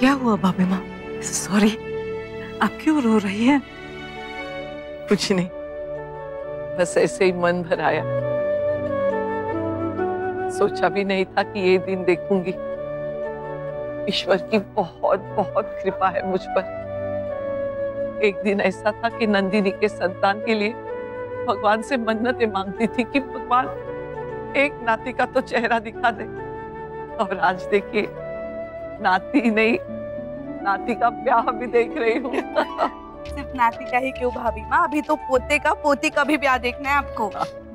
क्या हुआ भाभी माँ? सॉरी, आप क्यों रो रही हैं? कुछ नहीं, बस ऐसे ही मन भर आया। सोचा भी नहीं था कि ये दिन देखूंगी। ईश्वर की बहुत बहुत कृपा है मुझ पर। एक दिन ऐसा था कि नंदिनी के संतान के लिए भगवान से मन्नतें मांगती थी कि भगवान एक नाती का तो चेहरा दिखा दे। और आज देखिए, नाती नहीं, नाती का ब्याह भी देख रही हूँ। सिर्फ नाती का ही क्यों भाभी माँ, अभी तो पोते का पोती का भी ब्याह देखना है आपको।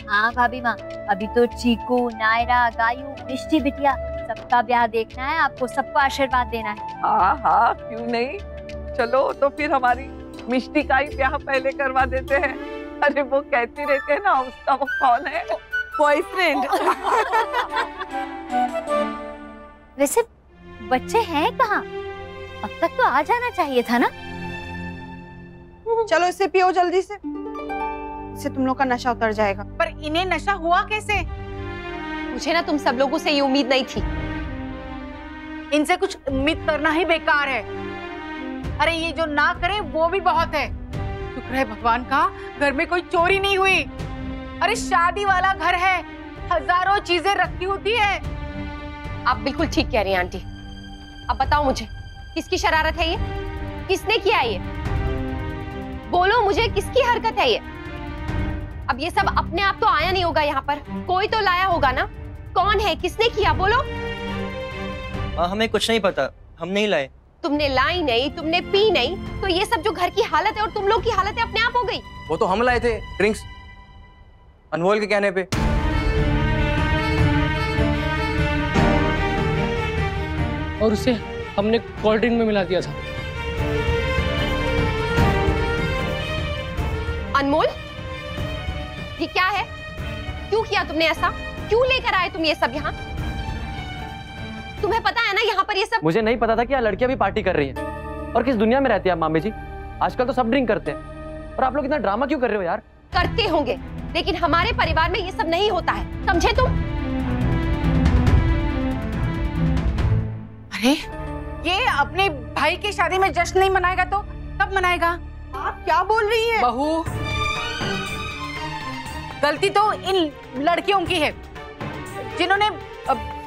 हाँ भाभी माँ, अभी तो चीकू, नायरा, गायू, मिष्टी बिटिया सबका ब्याह देखना है आपको, सबको आशीर्वाद देना है। हाँ हाँ, क्यों नहीं। चलो तो फिर हमारी मिष्टी का ही ब्याह पहले करवा देते हैं। अरे वो कहती रहती है ना, उसका वो कौन है? बॉयफ्रेंड। वैसे बच्चे हैं कहाँ? अब तक तो आ जाना चाहिए था ना। चलो इसे पियो जल्दी से, इससे तुम लोग का नशा उतर जाएगा। पर इन्हें नशा हुआ कैसे? मुझे ना तुम सब लोगों से ये उम्मीद नहीं थी। इनसे कुछ उम्मीद करना ही बेकार है। अरे ये जो ना करे वो भी बहुत है। शुक्र है भगवान का घर में कोई चोरी नहीं हुई। अरे शादी वाला घर है, हजारों चीजें रखी होती है। आप बिल्कुल ठीक कह रही हैं आंटी। अब बताओ मुझे, किसकी शरारत है ये? किसने किया ये? बोलो मुझे, किसकी हरकत है ये? अब ये सब अपने आप तो आया नहीं होगा यहाँ पर, कोई तो लाया होगा ना। कौन है, किसने किया, बोलो। हमें कुछ नहीं पता, हम नहीं लाए। तुमने लाई नहीं, तुमने पी नहीं, तो ये सब जो घर की हालत है और तुम लोग की हालत है अपने आप हो गई। वो तो हम लाए थे ड्रिंक्स, अनमोल के कहने पे। और उसे हमने कोल्ड ड्रिंक में मिला दिया था। अनमोल, ये क्या है? क्यों किया तुमने ऐसा? क्यों लेकर आए तुम ये सब यहाँ? तुम्हें पता है ना यहाँ पर ये सब? मुझे नहीं पता था कि यहाँ लड़कियां भी पार्टी कर रही हैं। और किस दुनिया में रहती है आप मामी जी? आजकल तो सब ड्रिंक करते हैं। और आप लोग इतना ड्रामा क्यों कर रहे हो यार? करते होंगे, लेकिन हमारे परिवार में ये सब नहीं होता है, समझे तुम? अरे ये अपने भाई की शादी में जश्न नहीं मनाएगा तो कब मनाएगा? आप क्या बोल रही हैं? बहू, गलती तो इन लड़कियों की है जिन्होंने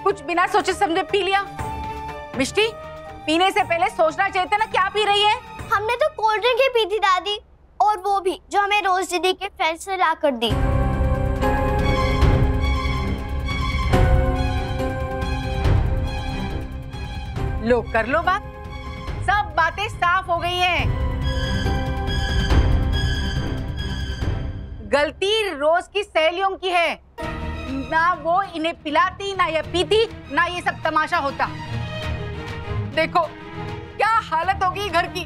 कुछ बिना सोचे समझे पी लिया। मिष्टी, पीने से पहले सोचना चाहिए था ना क्या पी रही है। हमने तो कोल्ड ड्रिंक ही पी थी दादी, और वो भी जो हमें रोज दीदी के फ्रेंड्स ने ला कर दी। लो कर लो बात, सब बातें साफ हो गई हैं। गलती रोज की सहेलियों की है, ना वो इन्हें पिलाती, ना ये पीती, ना ये सब तमाशा होता। देखो क्या हालत होगी घर की।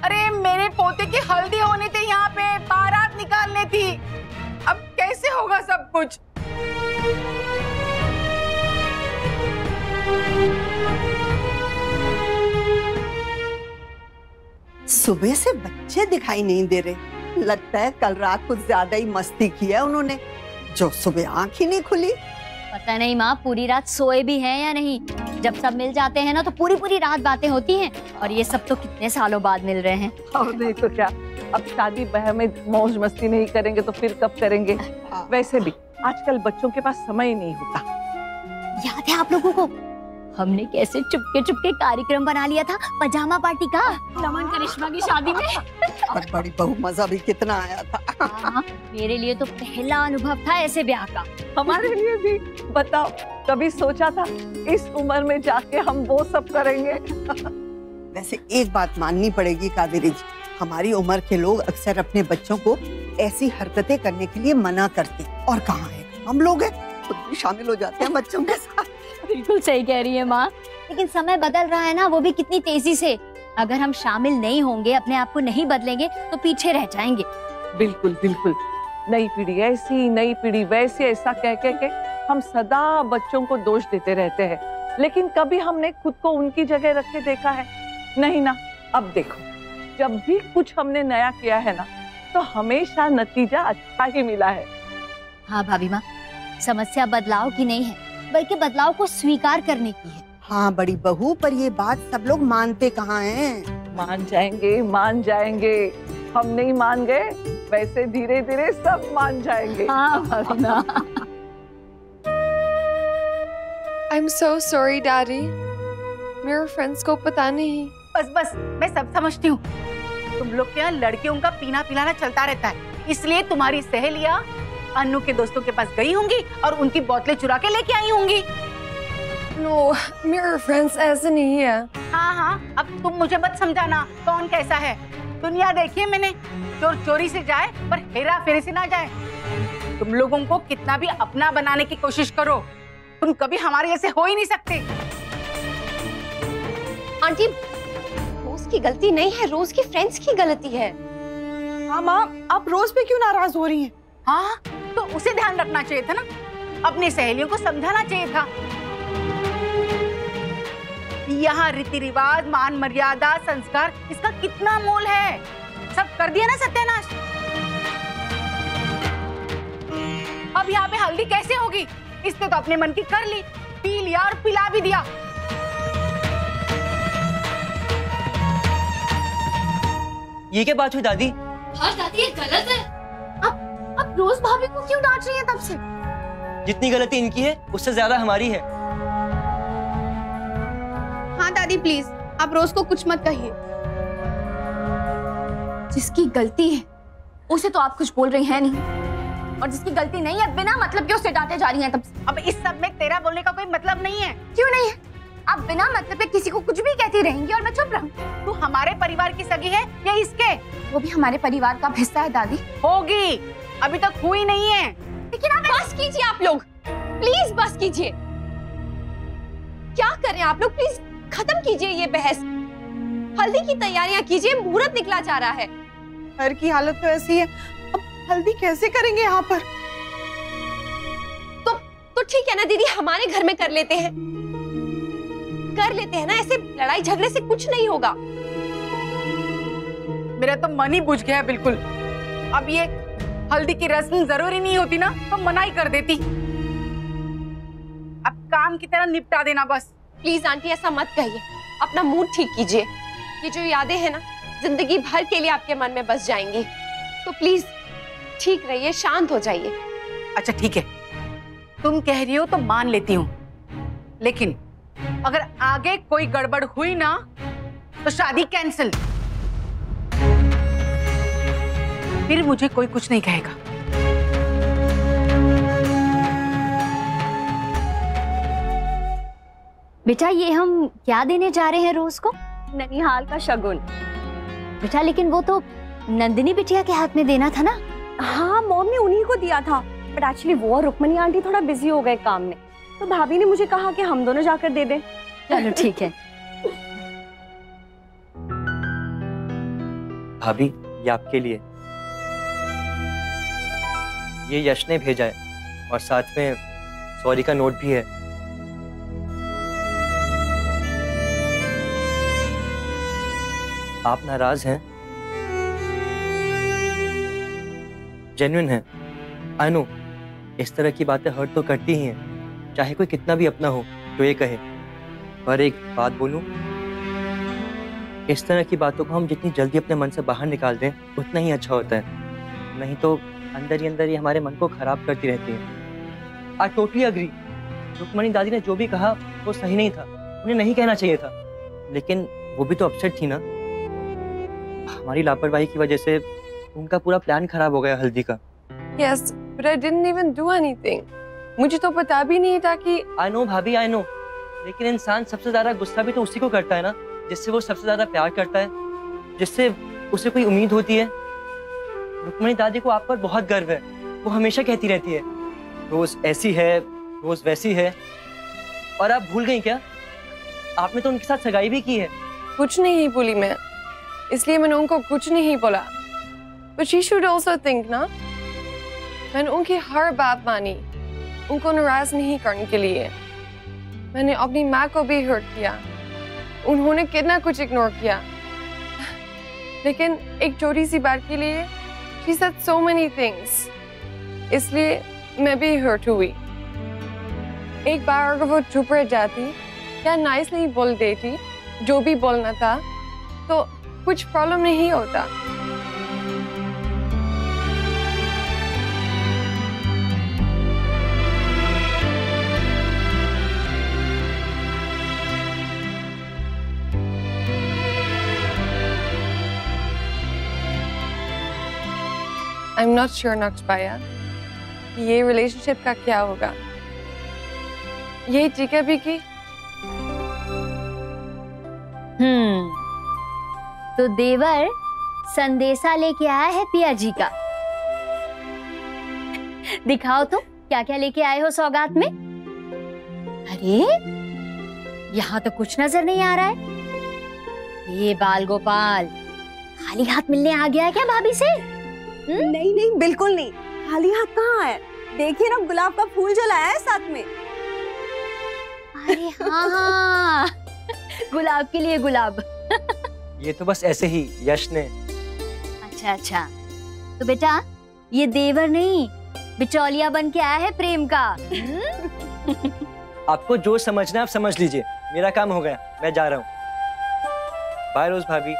अरे मेरे पोते की हल्दी होनी थी, यहाँ पे बारात निकालने थी, अब कैसे होगा सब कुछ? सुबह से बच्चे दिखाई नहीं दे रहे, लगता है कल रात कुछ ज्यादा ही मस्ती की है उन्होंने, जो सुबह आंख ही नहीं खुली। पता नहीं माँ, पूरी रात सोए भी हैं या नहीं। जब सब मिल जाते हैं ना तो पूरी पूरी रात बातें होती हैं, और ये सब तो कितने सालों बाद मिल रहे हैं। और नहीं तो क्या, अब शादी ब्याह में मौज मस्ती नहीं करेंगे तो फिर कब करेंगे? वैसे भी आजकल बच्चों के पास समय ही नहीं होता। याद है आप लोगों को हमने कैसे चुपके चुपके कार्यक्रम बना लिया था पजामा पार्टी का, नमन करिश्मा की शादी में। और बड़ी बहू, मजा भी कितना आया था। हाँ, मेरे लिए तो पहला अनुभव था ऐसे ब्याह का। हमारे लिए भी। बताओ, कभी सोचा था इस उम्र में जाके हम वो सब करेंगे? वैसे एक बात माननी पड़ेगी कावेरी जी, हमारी उम्र के लोग अक्सर अपने बच्चों को ऐसी हरकतें करने के लिए मना करते, और कहाँ है हम लोग हैं, खुद भी शामिल हो जाते हैं बच्चों के साथ। बिल्कुल सही कह रही है माँ, लेकिन समय बदल रहा है ना, वो भी कितनी तेजी से। अगर हम शामिल नहीं होंगे, अपने आप को नहीं बदलेंगे तो पीछे रह जाएंगे। बिल्कुल बिल्कुल, नई पीढ़ी ऐसी, नई पीढ़ी वैसी, ऐसा कह के हम सदा बच्चों को दोष देते रहते हैं, लेकिन कभी हमने खुद को उनकी जगह रख के देखा है? नहीं ना। अब देखो, जब भी कुछ हमने नया किया है ना, तो हमेशा नतीजा अच्छा ही मिला है। हाँ भाभी माँ, समस्या बदलाव की नहीं है, बल्कि बदलाव को स्वीकार करने की है। हाँ बड़ी बहू, पर ये बात सब लोग मानते कहाँ हैं? मान जाएंगे, मान जाएंगे। हम नहीं मान गए, वैसे धीरे धीरे सब मान जाएंगे। हाँ भाभी माँ। I'm so sorry, Daddy. मेरे फ्रेंड्स को पता नहीं। बस बस, मैं सब समझती हूँ। तुम लोग के यहाँ लड़कियों का पीना पिलाना चलता रहता है, इसलिए तुम्हारी सहेलियाँ अन्नू के दोस्तों के पास गई होंगी और उनकी बोतलें चुरा के लेके आई होंगी। No, मेरे फ्रेंड्स ऐसे नहीं है। हाँ हाँ, अब तुम मुझे मत समझाना कौन कैसा है। दुनिया देखी है मैंने, चोर चोरी से जाए पर हेरा फेरी से ना जाए। तुम लोगों को कितना भी अपना बनाने की कोशिश करो, तुम कभी हमारे जैसे हो ही नहीं सकते। आंटी, रोज की गलती नहीं है, रोज की फ्रेंड्स की गलती है। हाँ माँ, आप रोज पे क्यों नाराज हो रही हैं? हाँ, तो उसे ध्यान रखना चाहिए था ना, अपनी सहेलियों को समझाना चाहिए था। यहाँ रीति रिवाज, मान मर्यादा, संस्कार, इसका कितना मोल है। सब कर दिया ना सत्यानाश। अब यहाँ पे हल्दी कैसे होगी? इसने तो अपने मन की कर ली, पी लिया और पिला भी दिया। ये क्या बात हुई दादी? हाँ दादी, ये गलत है। अब रोज भाभी को क्यों डांट रही है तब से? जितनी गलती इनकी है उससे ज्यादा हमारी है। हाँ दादी प्लीज, आप रोज को कुछ मत कहिए। जिसकी गलती है उसे तो आप कुछ बोल रही हैं नहीं, और जिसकी गलती नहीं है बिना मतलब के उसे डांटे जा रही हैं तब से। अब इस सब में तेरा बोलने का कोई मतलब नहीं है। क्यों नहीं है? आप बिना मतलब के किसी को कुछ भी कहती रहेंगी और मैं चुप रहूं? तू हमारे परिवार की सगी है या इसके? वो भी हमारे परिवार का हिस्सा है दादी। होगी, अभी तक हुई नहीं है। लेकिन आप बस कीजिए, आप लोग प्लीज बस कीजिए। क्या कर रहे हैं आप लोग? प्लीज खत्म कीजिए ये बहस। हल्दी की तैयारियां कीजिए, मुहूर्त निकला जा रहा है। घर की हालत तो ऐसी है, अब हल्दी कैसे करेंगे यहाँ पर? तो ठीक है ना दीदी, हमारे घर में कर लेते हैं ना, ऐसे लड़ाई झगड़े से कुछ नहीं होगा। मेरा तो मन ही बुझ गया बिल्कुल। अब ये हल्दी की रस्म जरूरी नहीं होती ना तो मना ही कर देती। अब काम की तरह निपटा देना बस। प्लीज आंटी ऐसा मत कहिए, अपना मूड ठीक कीजिए। ये जो यादें हैं ना, जिंदगी भर के लिए आपके मन में बस जाएंगी। तो प्लीज ठीक रहिए, शांत हो जाइए। अच्छा ठीक है, तुम कह रही हो तो मान लेती हूँ, लेकिन अगर आगे कोई गड़बड़ हुई ना तो शादी कैंसिल। फिर मुझे कोई कुछ नहीं कहेगा। बेटा ये हम क्या देने जा रहे हैं रोज को? ननिहाल का शगुन। बेटा लेकिन वो तो नंदिनी बिटिया के हाथ में देना था ना। हाँ मॉम ने उन्हीं को दिया था, बट एक्चुअली वो और रुक्मणी आंटी थोड़ा बिजी हो गए काम में, तो भाभी ने मुझे कहा कि हम दोनों जाकर दे दें। चलो ठीक है। भाभी ये आपके लिए, ये यश ने भेजा है और साथ में सॉरी का नोट भी है। आप नाराज हैं? जेन्युइन है, आई नो। इस तरह की बातें हर्ट तो करती ही हैं, चाहे कोई कितना भी अपना हो तो ये कहे। पर एक बात बोलूं, इस तरह की बातों को हम जितनी जल्दी अपने मन से बाहर निकाल दें उतना ही अच्छा होता है, नहीं तो अंदर ही हमारे मन को खराब करती रहती है। आई टोटली अग्री, रुक्मणी दादी ने जो भी कहा वो सही नहीं था, उन्हें नहीं कहना चाहिए था, लेकिन वो भी तो अपसेट थी ना। हमारी लापरवाही की वजह से उनका पूरा प्लान खराब हो गया हल्दी का। Yes, but I didn't even do anything. मुझे तो पता भी नहीं था कि। I know भाभी, I know, लेकिन इंसान सबसे ज्यादा गुस्सा भी तो उसी को करता है ना जिससे वो सबसे ज्यादा प्यार करता है, जिससे उसे कोई उम्मीद होती है। रुक्मणी दादी को आप पर बहुत गर्व है, वो हमेशा कहती रहती है रोज ऐसी है, रोज वैसी है। और आप भूल गई क्या? आपने तो उनके साथ सगाई भी की है। कुछ नहीं भूली मैं, इसलिए मैंने उनको कुछ नहीं बोला। But she should also think ना, मैंने उनकी हर बात मानी, उनको नाराज नहीं करने के लिए। मैंने अपनी माँ को भी हर्ट किया, उन्होंने कितना कुछ इग्नोर किया, लेकिन एक छोटी सी बात के लिए she said so many things, इसलिए मैं भी हर्ट हुई। एक बार अगर वो चुप रह जाती क्या नाइस नहीं बोल देती जो भी बोलना था तो कुछ प्रॉब्लम नहीं होता। I'm not sure नक्श भैया, ये रिलेशनशिप का क्या होगा। ये ठीक है विकी? तो देवर संदेशा लेके आया है पिया जी का। दिखाओ तो क्या क्या लेके आए हो सौगात में। अरे यहाँ तो कुछ नजर नहीं आ रहा है। ये बाल गोपाल खाली हाथ मिलने आ गया है क्या भाभी से? नहीं नहीं बिल्कुल नहीं, खाली हाथ कहाँ है। देखिए ना गुलाब का फूल जो लाया है साथ में। अरे हाँ गुलाब के लिए गुलाब। ये तो बस ऐसे ही यश ने। अच्छा अच्छा, तो बेटा ये देवर नहीं बिचौलिया बन के आया है प्रेम का। आपको जो समझना है आप समझ लीजिए, मेरा काम हो गया, मैं जा रहा हूँ। बाय रोज भाभी।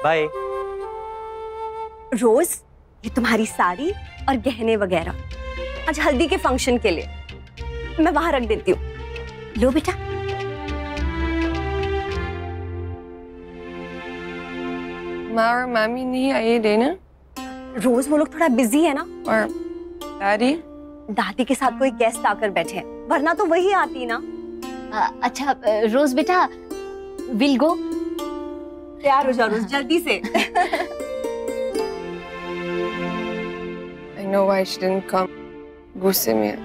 बाय। रोज, ये तुम्हारी साड़ी और गहने वगैरह आज हल्दी के फंक्शन के लिए मैं वहां रख देती हूँ। लो बेटा। माँ और मामी नहीं आए देना? रोज वो लोग थोड़ा बिजी है ना। और दादी? दादी के साथ कोई गेस्ट आकर बैठे हैं, वरना तो वही आती ना। अच्छा रोज बेटा, विल गो। तैयार हो जाओ रोज जल्दी से। I know why she didn't come. गुस्से में है।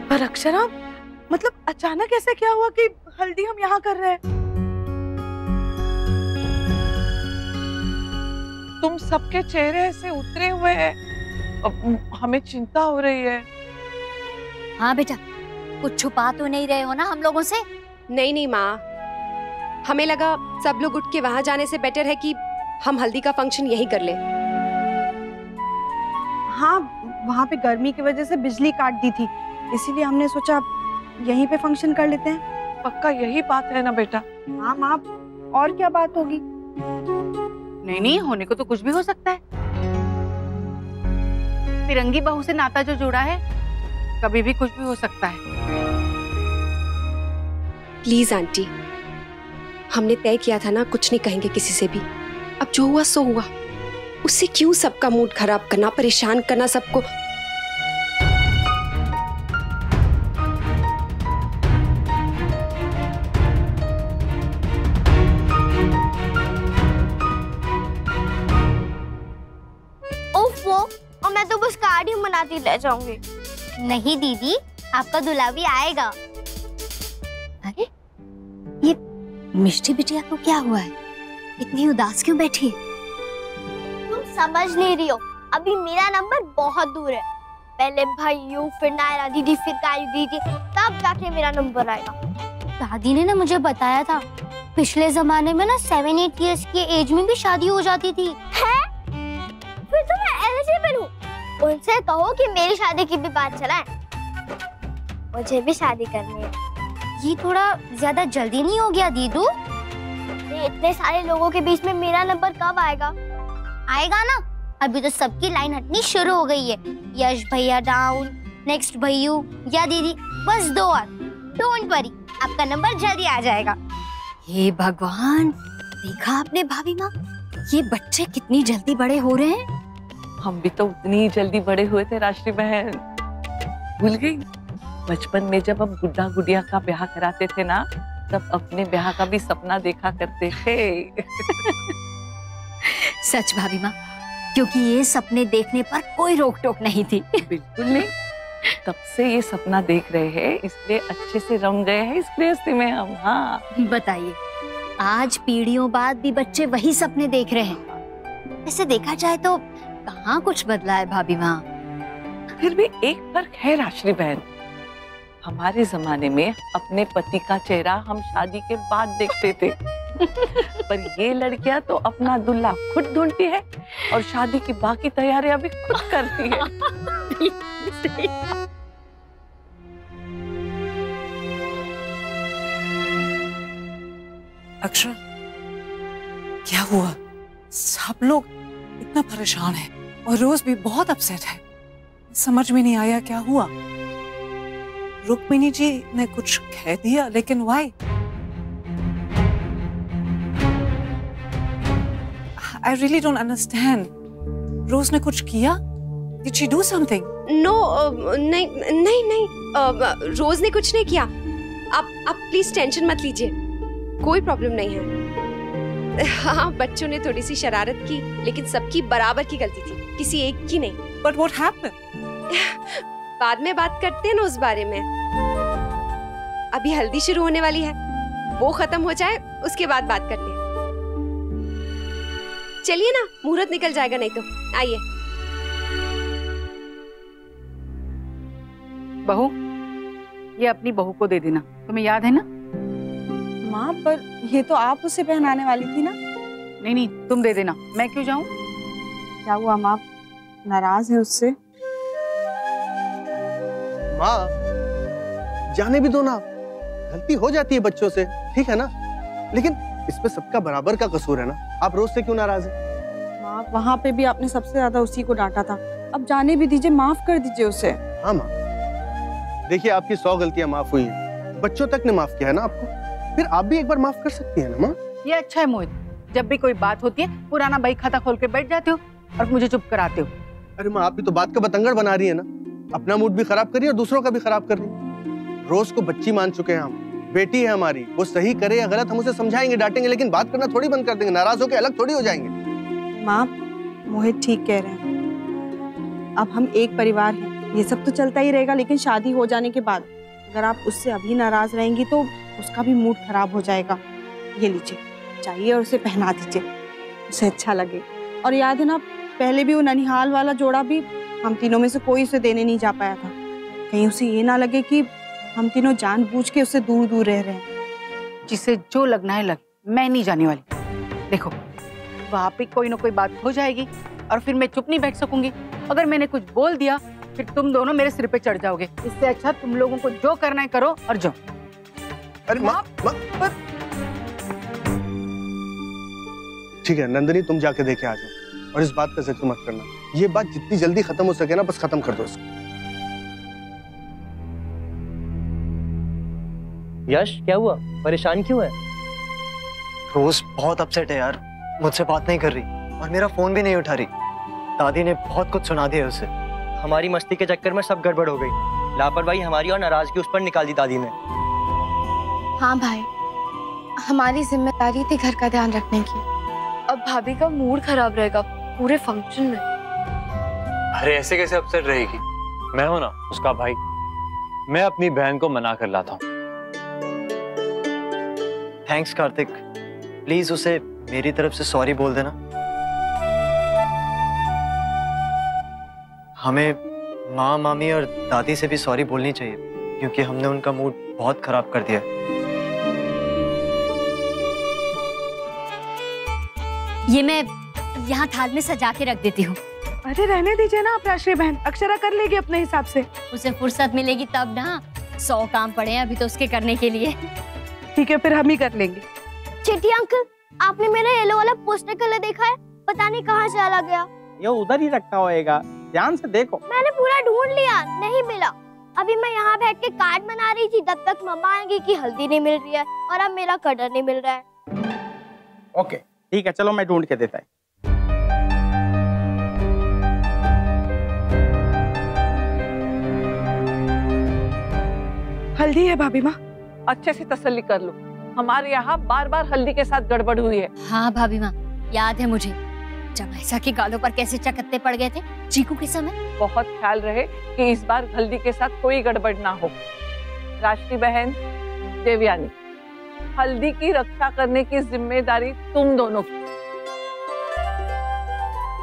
पर अक्षरा, मतलब अचानक ऐसे क्या हुआ कि हल्दी हम यहाँ कर रहे हैं? तुम सबके चेहरे ऐसे उतरे हुए हैं, अब हमें चिंता हो रही है। हाँ बेटा, कुछ छुपा तो नहीं रहे हो ना हम लोगों से? नहीं नहीं माँ, हमें लगा सब लोग उठ के वहां जाने से बेटर है कि हम हल्दी का फंक्शन यहीं कर लें। हाँ, वहाँ पे गर्मी की वजह से बिजली काट दी थी, इसीलिए हमने सोचा यहीं पे फंक्शन कर लेते हैं। पक्का यही बात है ना बेटा? हाँ माँ, और क्या बात होगी? नहीं नहीं, होने को तो कुछ भी हो सकता है। फिरंगी बहू से नाता जो जुड़ा है, कभी भी कुछ भी हो सकता है। प्लीज आंटी, हमने तय किया था ना कुछ नहीं कहेंगे किसी से भी। अब जो हुआ सो हुआ, उससे क्यों सबका मूड खराब करना, परेशान करना सबको। ओफो, और मैं तो बस कार्ड ही मनाती रह जाऊंगी। नहीं दीदी, आपका दूल्हा भी आएगा। अरे ये मिष्टी बिटिया को क्या हुआ है? इतनी उदास क्यों बैठी है? तुम समझ नहीं रही हो, अभी मेरा नंबर बहुत दूर है। पहले भैयू, फिर नायरा दीदी, फिर काली दीदी, तब जाके मेरा नंबर आएगा। दादी ने ना मुझे बताया था, पिछले जमाने में ना 7-8 इयर्स की एज में भी शादी हो जाती थी। है? फिर तो मैं एलिजिबल हूँ। उनसे कहो कि मेरी शादी की भी बात चलाएं। मुझे भी शादी करनी है। ये थोड़ा ज्यादा जल्दी नहीं हो गया दीदू? इतने सारे लोगों के बीच में मेरा नंबर कब आएगा? आएगा ना, अभी तो सबकी लाइन हटनी शुरू हो गई है। यश भैया डाउन, नेक्स्ट भैयू या दीदी, बस 2 और। डोंट वरी, आपका नंबर जल्दी आ जाएगा। हे भगवान, देखा आपने भाभी माँ, ये बच्चे कितनी जल्दी बड़े हो रहे हैं। हम भी तो उतनी जल्दी बड़े हुए थे राष्ट्री बहन, भूल गई? बचपन में जब हम गुड्डा गुड़िया का ब्याह कराते थे ना, तब अपने ब्याह का भी सपना देखा करते थे। सच भाभी माँ, क्योंकि ये सपने देखने पर कोई रोक टोक नहीं थी। बिल्कुल नहीं, तब से ये सपना देख रहे हैं, इसलिए अच्छे से रम गए हैं इस गृहस्थी में हम। हाँ बताइए, आज पीढ़ियों बाद भी बच्चे वही सपने देख रहे हैं। ऐसे देखा जाए तो कहाँ कुछ बदला है भाभी माँ। फिर भी एक फर्क है राष्ट्री बहन, हमारे जमाने में अपने पति का चेहरा हम शादी के बाद देखते थे, पर ये लड़कियां तो अपना दूल्हा खुद ढूंढती है, और शादी की बाकी तैयारियां भी खुद करती है। अक्षरा, क्या हुआ? सब लोग इतना परेशान हैं और रोज भी बहुत अपसेट है। समझ में नहीं आया क्या हुआ। रुक्मिणी जी ने कुछ कह दिया, लेकिन why? I really don't understand. रोज ने कुछ किया? Did she do something? No, नहीं, रोज ने कुछ नहीं किया। आप प्लीज टेंशन मत लीजिए, कोई प्रॉब्लम नहीं है। हाँ, बच्चों ने थोड़ी सी शरारत की, लेकिन सबकी बराबर की गलती थी, किसी एक की नहीं। But what happened? बाद में बात करते हैं ना उस बारे में। अभी हल्दी शुरू होने वाली है, वो खत्म हो जाए उसके बाद बात करते हैं। चलिए ना, मुहूर्त निकल जाएगा नहीं तो। आइए। बहू, ये अपनी बहू को दे देना, तुम्हें याद है ना? माँ, पर ये तो आप उसे पहनाने वाली थी ना? नहीं, तुम दे देना, मैं क्यों जाऊं? क्या हुआ माँ, नाराज है उससे? माँ, जाने भी दो ना, गलती हो जाती है बच्चों से, ठीक है ना? लेकिन इसमें सबका बराबर का कसूर है ना। आप रोज से क्यों नाराज हैं? माँ, वहाँ पे भी आपने सबसे ज्यादा उसी को डांटा था, अब जाने भी दीजिए, माफ कर दीजिए उसे। हाँ माँ, देखिए आपकी 100 गलतियां माफ हुई हैं, बच्चों तक ने माफ किया है ना आपको, फिर आप भी एक बार माफ कर सकती है ना माँ। ये अच्छा है मोहित, जब भी कोई बात होती है पुराना बही खाता खोल के बैठ जाते हो और मुझे चुप कराते हो। अरे माँ, आप भी तो बात का बतंगड़ बना रही है ना, अपना मूड भी खराब कर रही है और दूसरों का भी खराब कर रही है। रोज को बच्ची मान चुके हैं हम, बेटी है हमारी, वो सही करे या गलत हम उसे समझाएंगे, डांटेंगे, लेकिन बात करना थोड़ी बंद कर देंगे, नाराज होकर अलग थोड़ी हो जाएंगे। माँ, मोहित ठीक कह रहे हैं, अब हम एक परिवार हैं, ये सब तो चलता ही रहेगा, लेकिन शादी हो जाने के बाद अगर आप उससे अभी नाराज रहेंगी तो उसका भी मूड खराब हो जाएगा। ये लीजिए, चाहिए और उसे पहना दीजिए, उसे अच्छा लगे। और याद है ना, पहले भी वो ननिहाल वाला जोड़ा भी हम तीनों में से कोई उसे देने नहीं जा पाया था, कहीं उसे ये ना लगे कि हम तीनों जानबूझ के उससे दूर दूर रह रहे हैं। जिसे जो लगना है लगे, मैं नहीं जाने वाली। देखो, वहाँ पे कोई ना कोई बात हो जाएगी और फिर मैं चुप नहीं बैठ सकूंगी। अगर मैंने कुछ बोल दिया फिर तुम दोनों मेरे सिर पे चढ़ जाओगे। इससे अच्छा तुम लोगों को जो करना है करो और जाओ। अरे माँ, ठीक है नंदिनी, तुम जाके देखे आ जाओ और इस बात का जिक्र मत करना। ये बात जितनी जल्दी खत्म हो सके ना, बस खत्म कर दो इसको। यश, क्या हुआ? परेशान क्यों है? रोज बहुत अपसेट है यार, मुझसे बात नहीं कर रही और मेरा फोन भी नहीं उठा रही। दादी ने बहुत कुछ सुना दिया उसे। हमारी मस्ती के चक्कर में सब गड़बड़ हो गई। लापरवाही हमारी और नाराजगी उस पर निकाल दी दादी ने। हाँ भाई, हमारी जिम्मेदारी थी घर का ध्यान रखने की। अब भाभी का मूड खराब रहेगा पूरे फंक्शन में। अरे ऐसे कैसे अपसेट रहेगी? मैं हूं ना उसका भाई, मैं अपनी बहन को मना कर लाता हूँ। थैंक्स कार्तिक, प्लीज उसे मेरी तरफ से सॉरी बोल देना। हमें माँ, मामी और दादी से भी सॉरी बोलनी चाहिए, क्योंकि हमने उनका मूड बहुत खराब कर दिया। ये मैं यहाँ थाल में सजा के रख देती हूँ। अरे रहने दीजिए ना आप राष्ट्रीय बहन, अक्षरा कर लेगी अपने हिसाब से। उसे फुर्सत मिलेगी तब ना, 100 काम पड़े हैं अभी तो उसके करने के लिए। ठीक है, फिर हम ही कर लेंगे। चिट्ठी अंकल, आपने मेरा येलो वाला पोस्टर कलर देखा है? पता नहीं कहाँ चला गया। ये उधर ही रखा होएगा, ध्यान से देखो। मैंने पूरा ढूंढ लिया, नहीं मिला। अभी मैं यहाँ बैठ के कार्ड बना रही थी, तब तक मम्मा आएंगी कि हल्दी नहीं मिल रही है और अब मेरा कटर नहीं मिल रहा है। ओके ठीक है, चलो मैं ढूंढ के देता है। हल्दी है भाभी माँ, अच्छे से तसल्ली कर लो, हमारे यहाँ बार बार हल्दी के साथ गड़बड़ हुई है। हाँ भाभी माँ, याद है मुझे, जब ऐसा के गालों पर कैसे चकत्ते पड़ गए थे चीकू के समय। बहुत ख्याल रहे कि इस बार हल्दी के साथ कोई गड़बड़ ना हो। राष्ट्रीय बहन देवयानी, हल्दी की रक्षा करने की जिम्मेदारी तुम दोनों की।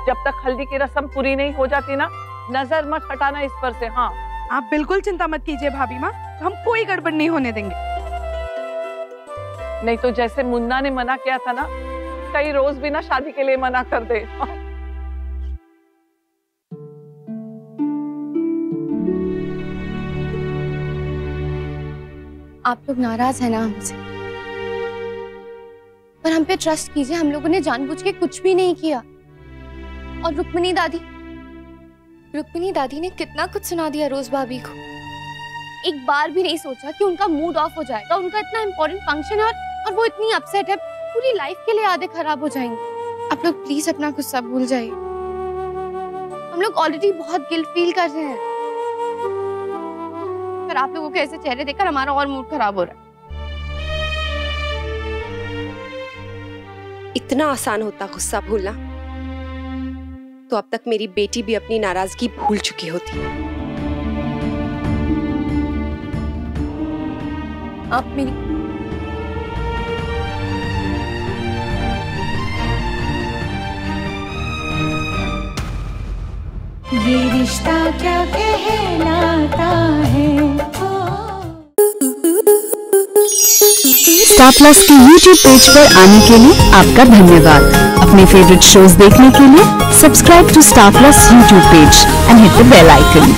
जब तक हल्दी की रस्म पूरी नहीं हो जाती ना, नजर मत हटाना इस पर से। हाँ, आप बिल्कुल चिंता मत कीजिए भाभी माँ, हम कोई गड़बड़ नहीं होने देंगे। नहीं तो जैसे मुन्ना ने मना किया था ना, कई रोज भी ना शादी के लिए मना कर दे। आप लोग नाराज है ना हमसे, पर हम पे ट्रस्ट कीजिए, हम लोगों ने जानबूझ के कुछ भी नहीं किया। और रुक्मिनी दादी ने कितना कुछ सुना दिया रोज भाभी को। एक बार भी नहीं सोचा कि उनका मूड ऑफ हो जाएगा, उनका इतना इम्पोर्टेंट फंक्शन है और वो इतनी अपसेट है, पूरी लाइफ के लिए आधे खराब हो जाएंगे। आप लोग प्लीज अपना गुस्सा भूल जाइए, हम लोग ऑलरेडी बहुत गिल्ट फील कर रहे हैं, पर आप लोगों के ऐसे चेहरे देखकर हमारा और मूड खराब हो रहा है। इतना आसान होता गुस्सा भूलना, तो अब तक मेरी बेटी भी अपनी नाराजगी भूल चुकी होती। आप मेरी ये रिश्ता क्या कहलाता है। स्टार प्लस के YouTube पेज पर आने के लिए आपका धन्यवाद। अपने फेवरेट शोज देखने के लिए subscribe to star plus YouTube page and hit the bell icon.